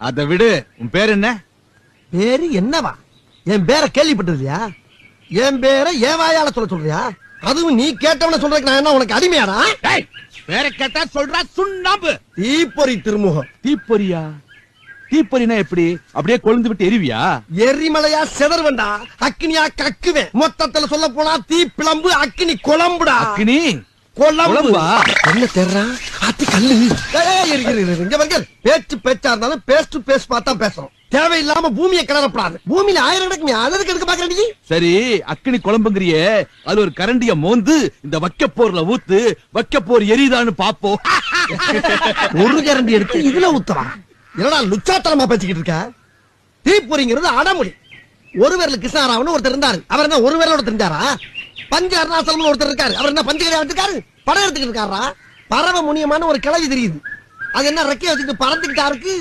அதை விடு. உன் பேர் என்ன? பேரு என்னவா? என் பேரை கேள்விப்பட்டதுயா? என் பேரை ஏவாயால சொல்றியா? அதுவும் நீ கேட்டவன சொல்றதுக்கு நான் என்ன உனக்கு அடிமையாடா? பேரை கேட்டா சொல்றா சுண்ணாம்பு. தீப்பொறி திருமுகம். தீப்பொறியா? தீப்பொறினா எப்படி? அப்படியே கொழுந்து விட்டு எரிவியா? எரிமலையா செதறுவண்டா, அக்கினியா கக்குவேன். மொத்தத்துல சொல்ல போனா தீ பிளம்பு அக்கினி குழம்புடா. அக்கினி குழம்பா? என்ன தேர்றா? ஆத்தி கல்லு. இங்க பாருங்க, பேச்சு பேச்சா இருந்தாலும் பேஸ் டு பேஸ் பார்த்தா பேசுறோம். தேவையில்லாம பூமியை கிளறப்படாது. பூமியில 1000 நடக்குமே, அதற்கு எடுக்க பாக்குறீங்க. சரி, அக்கினி குழம்புங்கிறியே, அது ஒரு கரண்டிய மோந்து இந்த வக்கப்போர்ல ஊத்து, வக்கப்போர் எரியுதான்னு பாப்போம். ஒரு கரண்டி எடுத்து இதுல ஊத்தலாம். என்னடா லுச்சாத்தனமா பேசிக்கிட்டு இருக்க? தீப்பொறிங்கிறது அடமொழி. ஒரு விரல் கிருஷ்ணாராவன் ஒருத்தர் இருந்தாரு. அவர் என்ன ஒரு விரலோட தெரிஞ்சாரா? பஞ்ச அருணாசலம் ஒருத்தர் இருக்காரு. அவர் என்ன பஞ்சகரியா வச்சிருக்காரு? படம் எடுத்துக்கிட்டு இருக்காரா? பறவை முனியமான ஒரு கிளவி தெரியுது. அது என்ன ரெக்கைய வச்சுட்டு பறந்துகிட்டா இருக்கு.